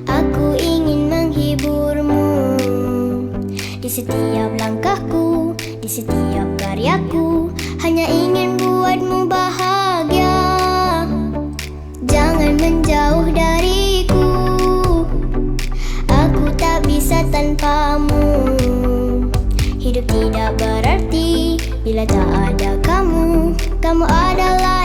Aku ingin menghiburmu di setiap langkahku, di setiap karyaku. Hanya ingin buatmu bahagia. Jangan menjauh dariku. Aku tak bisa tanpamu. Hidup tidak berarti bila tak ada kamu. Kamu adalah